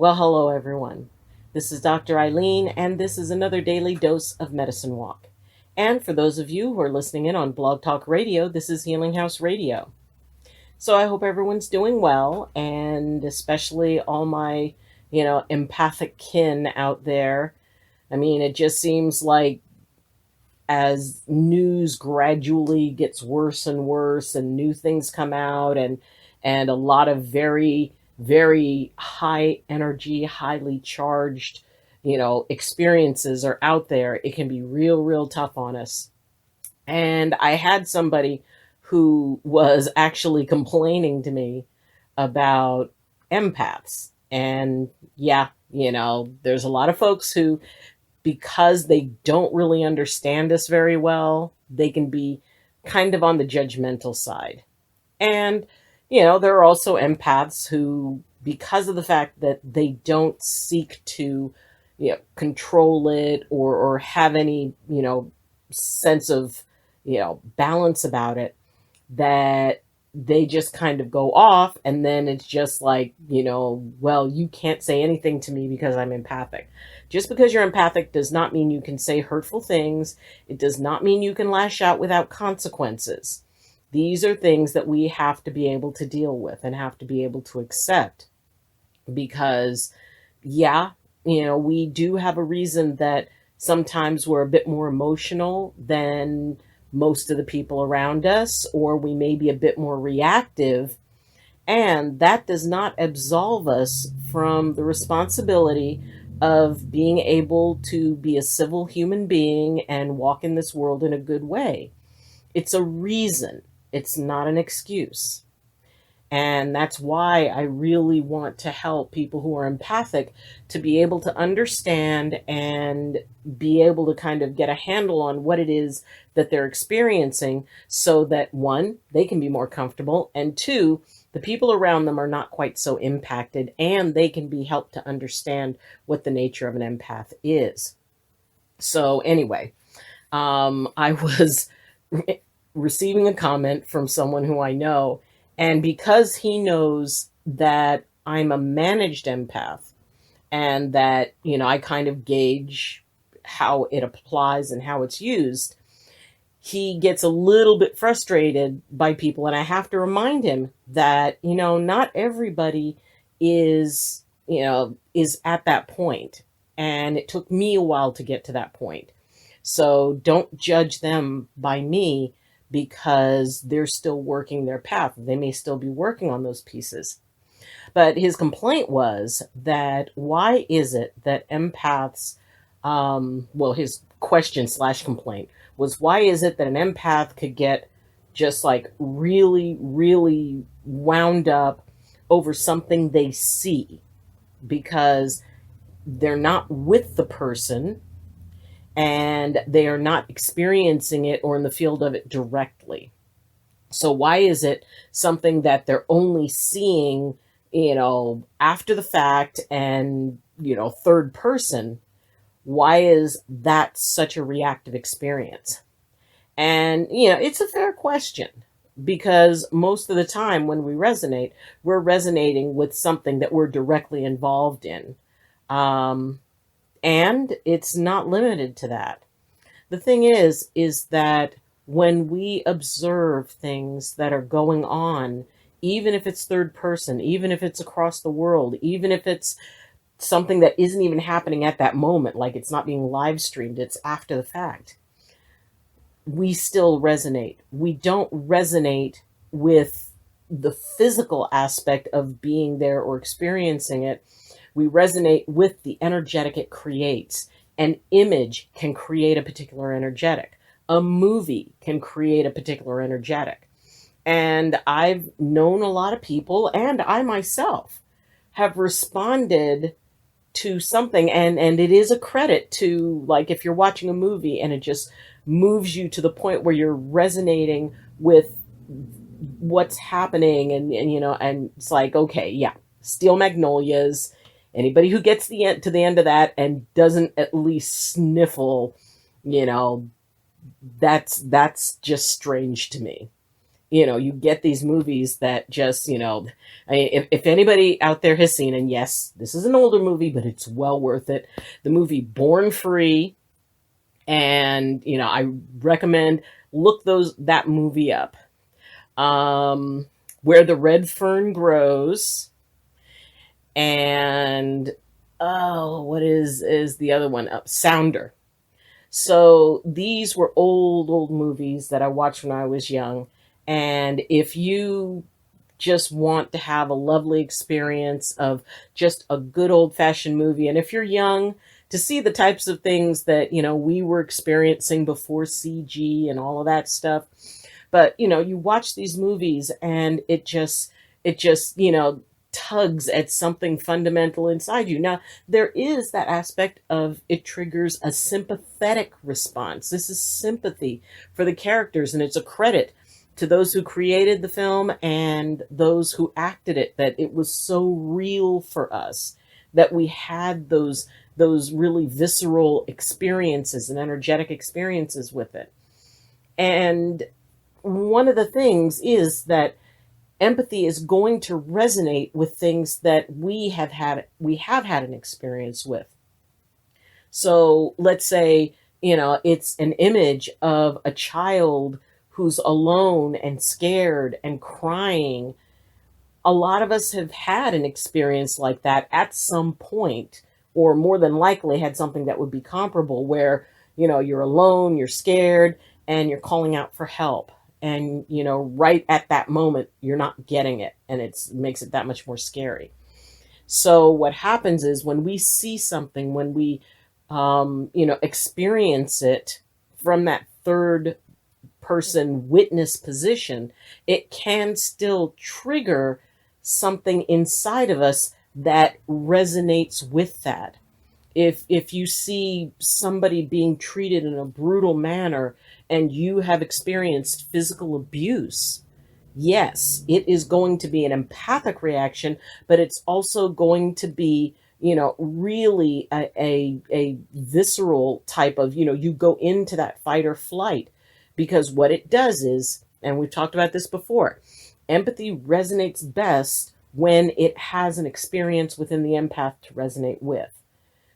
Well, hello everyone. This is Dr. Eileen, and this is another daily dose of Medicine Walk. And for those of you who are listening in on Blog Talk Radio, this is Healing House Radio. So I hope everyone's doing well, and especially all my, empathic kin out there. I mean, it just seems like as news gradually gets worse and worse and new things come out and a lot of very high energy, highly charged, experiences are out there, it can be real tough on us. And I had somebody who was actually complaining to me about empaths. And yeah, there's a lot of folks who, because they don't really understand us very well, they can be kind of on the judgmental side. And, there are also empaths who, because of the fact that they don't seek to, control it or have any, sense of, balance about it, that they just kind of go off, and then it's just like, well, you can't say anything to me because I'm empathic. Just because you're empathic does not mean you can say hurtful things. It does not mean you can lash out without consequences. These are things that we have to be able to deal with and have to be able to accept, because yeah, we do have a reason that sometimes we're a bit more emotional than most of the people around us, or we may be a bit more reactive. And that does not absolve us from the responsibility of being able to be a civil human being and walk in this world in a good way. It's a reason, it's not an excuse. And that's why I really want to help people who are empathic to be able to understand and be able to kind of get a handle on what it is that they're experiencing, so that one, they can be more comfortable, and two, the people around them are not quite so impacted, and they can be helped to understand what the nature of an empath is. So anyway, I was receiving a comment from someone who I know, and because he knows that I'm a managed empath and that, I kind of gauge how it applies and how it's used, he gets a little bit frustrated by people. And I have to remind him that, not everybody is, is at that point. And it took me a while to get to that point. So don't judge them by me, because they're still working their path. They may still be working on those pieces. But his complaint was that why is it that empaths, his question/complaint was, why is it that an empath could get just like really wound up over something they see, because they're not with the person and they are not experiencing it or in the field of it directly. So why is it something that they're only seeing, after the fact and, third person? Why is that such a reactive experience? And, it's a fair question, because most of the time when we resonate, we're resonating with something that we're directly involved in. And it's not limited to that. The thing is that when we observe things that are going on, even if it's third person, even if it's across the world, even if it's something that isn't even happening at that moment, like it's not being live streamed, it's after the fact, we still resonate. We don't resonate with the physical aspect of being there or experiencing it. We resonate with the energetic it creates. An image can create a particular energetic. A movie can create a particular energetic. And I've known a lot of people, and I myself have responded to something, and it is a credit to, like, if you're watching a movie and it just moves you to the point where you're resonating with what's happening, and it's like, okay, yeah, Steel Magnolias. Anybody who gets to the end of that and doesn't at least sniffle, that's just strange to me. You get these movies that just, if anybody out there has seen, and yes, this is an older movie, but it's well worth it. The movie Born Free, and I recommend look that movie up. Where the Red Fern Grows, and what is the other one? Sounder. So these were old movies that I watched when I was young. And if you just want to have a lovely experience of just a good old fashioned movie, and if you're young, to see the types of things that, we were experiencing before CG and all of that stuff. But, you watch these movies and it just tugs at something fundamental inside you. Now, there is that aspect of it triggers a sympathetic response. This is sympathy for the characters, and it's a credit to those who created the film and those who acted it, that it was so real for us, that we had those really visceral experiences and energetic experiences with it. And one of the things is that empathy is going to resonate with things that we have had an experience with. So let's say, it's an image of a child who's alone and scared and crying. A lot of us have had an experience like that at some point, or more than likely had something that would be comparable, where, you're alone, you're scared, and you're calling out for help. And, right at that moment, you're not getting it. And it makes it that much more scary. So what happens is when we see something, when we, experience it from that third person witness position, it can still trigger something inside of us that resonates with that. If you see somebody being treated in a brutal manner and you have experienced physical abuse, yes, it is going to be an empathic reaction, but it's also going to be, really a visceral type of, you go into that fight or flight, because what it does is, and we've talked about this before, empathy resonates best when it has an experience within the empath to resonate with.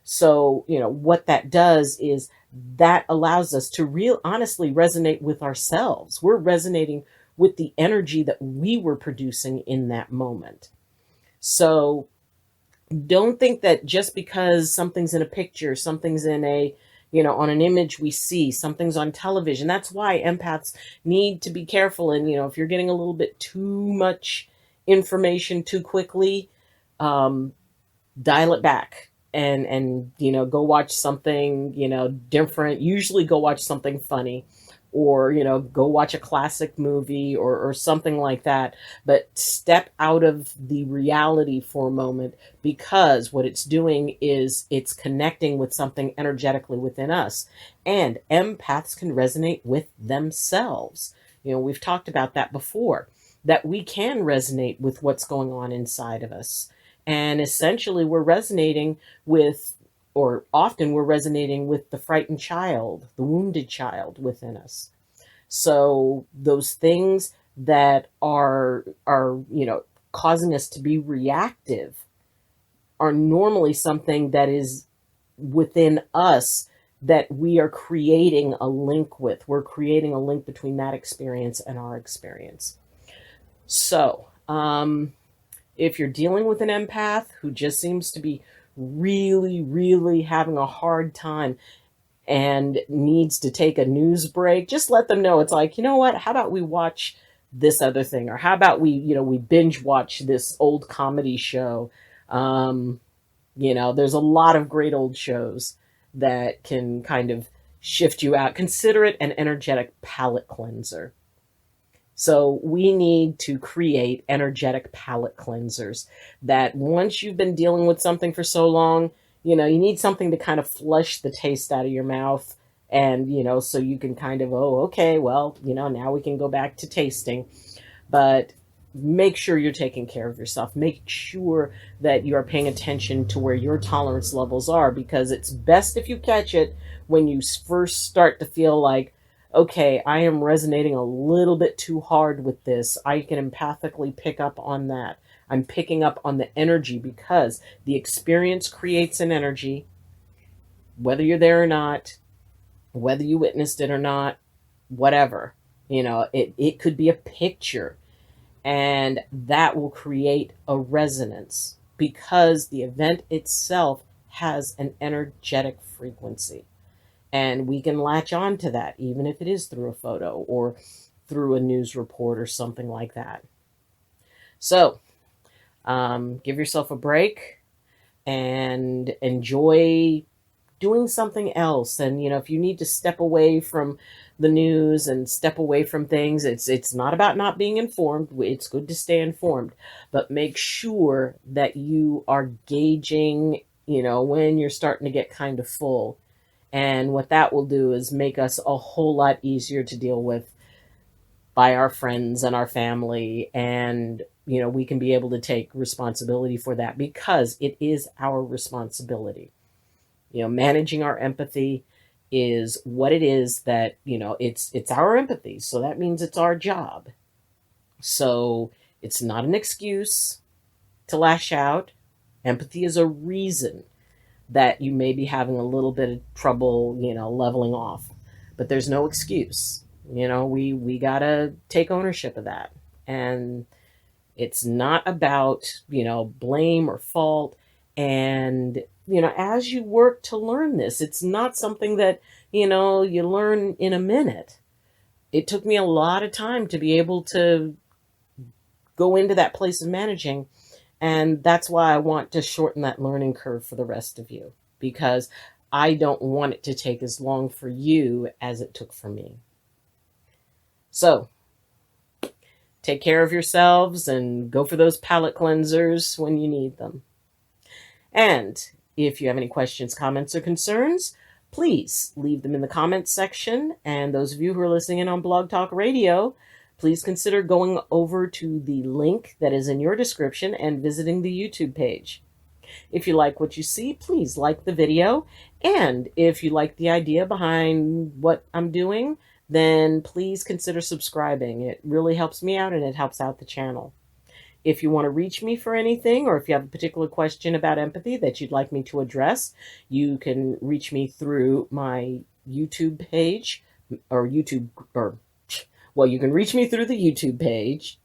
So, what that does is that allows us to honestly resonate with ourselves. We're resonating with the energy that we were producing in that moment. So don't think that just because something's in a picture, something's in on an image we see, something's on television. That's why empaths need to be careful. And, if you're getting a little bit too much information too quickly, dial it back. And go watch something, different. Usually go watch something funny, or, go watch a classic movie or something like that. But step out of the reality for a moment, because what it's doing is it's connecting with something energetically within us. And empaths can resonate with themselves. We've talked about that before, that we can resonate with what's going on inside of us. And essentially we're resonating with, or often we're resonating with, the frightened child, the wounded child within us. So those things that are causing us to be reactive are normally something that is within us that we are creating a link with. We're creating a link between that experience and our experience. So, if you're dealing with an empath who just seems to be really, really having a hard time and needs to take a news break, just let them know. It's like, what? How about we watch this other thing? Or how about we binge watch this old comedy show? There's a lot of great old shows that can kind of shift you out. Consider it an energetic palate cleanser. So we need to create energetic palate cleansers that, once you've been dealing with something for so long, you need something to kind of flush the taste out of your mouth. And, so you can kind of, okay, well, now we can go back to tasting. But make sure you're taking care of yourself. Make sure that you are paying attention to where your tolerance levels are, because it's best if you catch it when you first start to feel like, okay, I am resonating a little bit too hard with this. I can empathically pick up on that. I'm picking up on the energy because the experience creates an energy, whether you're there or not, whether you witnessed it or not, whatever. It could be a picture, and that will create a resonance because the event itself has an energetic frequency. And we can latch on to that, even if it is through a photo or through a news report or something like that. So, give yourself a break and enjoy doing something else. And if you need to step away from the news and step away from things, it's not about not being informed. It's good to stay informed, but make sure that you are gauging when you're starting to get kind of full. And what that will do is make us a whole lot easier to deal with by our friends and our family. And we can be able to take responsibility for that because it is our responsibility. Managing our empathy is what it is, that it's our empathy, so that means it's our job. So it's not an excuse to lash out. Empathy is a reason that you may be having a little bit of trouble leveling off, but there's no excuse. We gotta take ownership of that. And it's not about blame or fault. And as you work to learn this, it's not something that you learn in a minute. It took me a lot of time to be able to go into that place of managing. And that's why I want to shorten that learning curve for the rest of you, because I don't want it to take as long for you as it took for me. So take care of yourselves and go for those palate cleansers when you need them. And if you have any questions, comments, or concerns, please leave them in the comments section. And those of you who are listening in on Blog Talk Radio, please consider going over to the link that is in your description and visiting the YouTube page. If you like what you see, please like the video. And if you like the idea behind what I'm doing, then please consider subscribing. It really helps me out and it helps out the channel. If you want to reach me for anything, or if you have a particular question about empathy that you'd like me to address, you can reach me through my YouTube page you can reach me through the YouTube page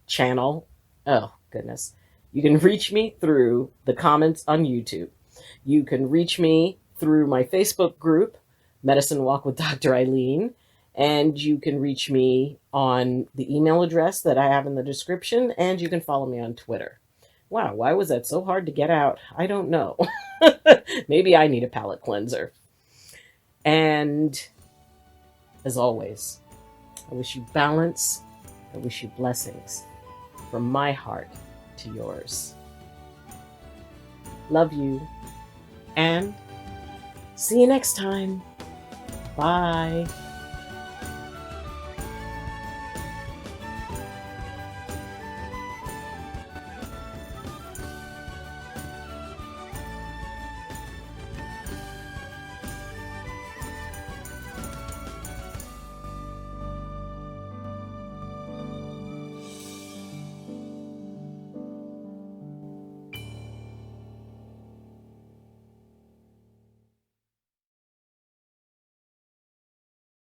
channel. Oh, goodness. You can reach me through the comments on YouTube. You can reach me through my Facebook group, Medicine Walk with Dr. Eileen. And you can reach me on the email address that I have in the description. And you can follow me on Twitter. Wow, why was that so hard to get out? I don't know. Maybe I need a palate cleanser. And as always, I wish you balance. I wish you blessings from my heart to yours. Love you. And see you next time. Bye.